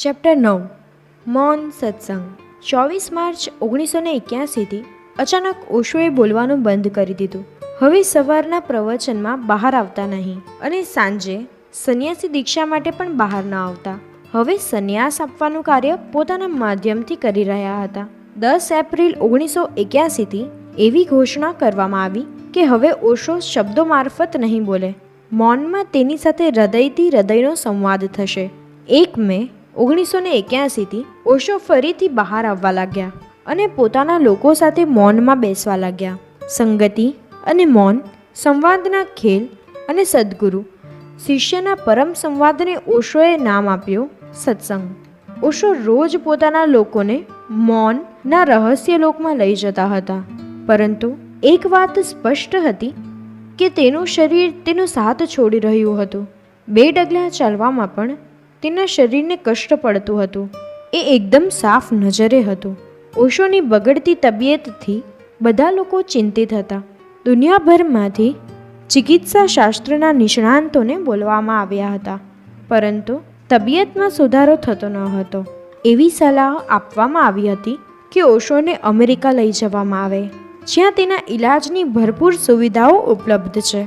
Chapter 9 મૌન સત્સંગ 24 March 1981થી અચાનક ઓશોએ બોલવાનું બંધ કરી દીધું. હવે સવારના પ્રવચનમાં બહાર આવતા નહીં અને સાંજે સંન્યાસી દીક્ષા માટે પણ બહાર ન આવતા. હવે સંન્યાસ આપવાનું કાર્ય પોતાના માધ્યમથી કરી રહ્યા હતા. 10 એપ્રિલ 1981થી એવી ઘોષણા કરવામાં આવી કે હવે ઓશો શબ્દો મારફત નહીં બોલે. મૌનમાં તેની સાથે હૃદયથી હૃદયનો સંવાદ થશે. 1 મે 1981થી ઓશો ફરીથી બહાર આવવા લાગ્યા અને પોતાના લોકો સાથે મૌનમાં બેસવા લાગ્યા. સંગતિ અને મૌન સંવાદના ખેલ અને સદ્ગુરુ શિષ્યના પરમ સંવાદને ઓશોએ નામ આપ્યું સત્સંગ. ઓશો રોજ પોતાના લોકોને મૌનના રહસ્ય લોકમાં લઈ જતા હતા, પરંતુ એક વાત સ્પષ્ટ હતી કે તેનું શરીર તેનો સાથ છોડી રહ્યું હતું. 2 ડગલા ચાલવામાં પણ તેના શરીરને કષ્ટ પડતું હતું. એ એકદમ સાફ નજરે હતું. ઓશોની બગડતી તબિયતથી બધા લોકો ચિંતિત હતા. દુનિયાભરમાંથી ચિકિત્સા શાસ્ત્રના નિષ્ણાંતોને બોલવામાં આવ્યા હતા, પરંતુ તબિયતમાં સુધારો થતો ન હતો. એવી સલાહ આપવામાં આવી હતી કે ઓશોને અમેરિકા લઈ જવામાં આવે, જ્યાં તેના ઈલાજની ભરપૂર સુવિધાઓ ઉપલબ્ધ છે.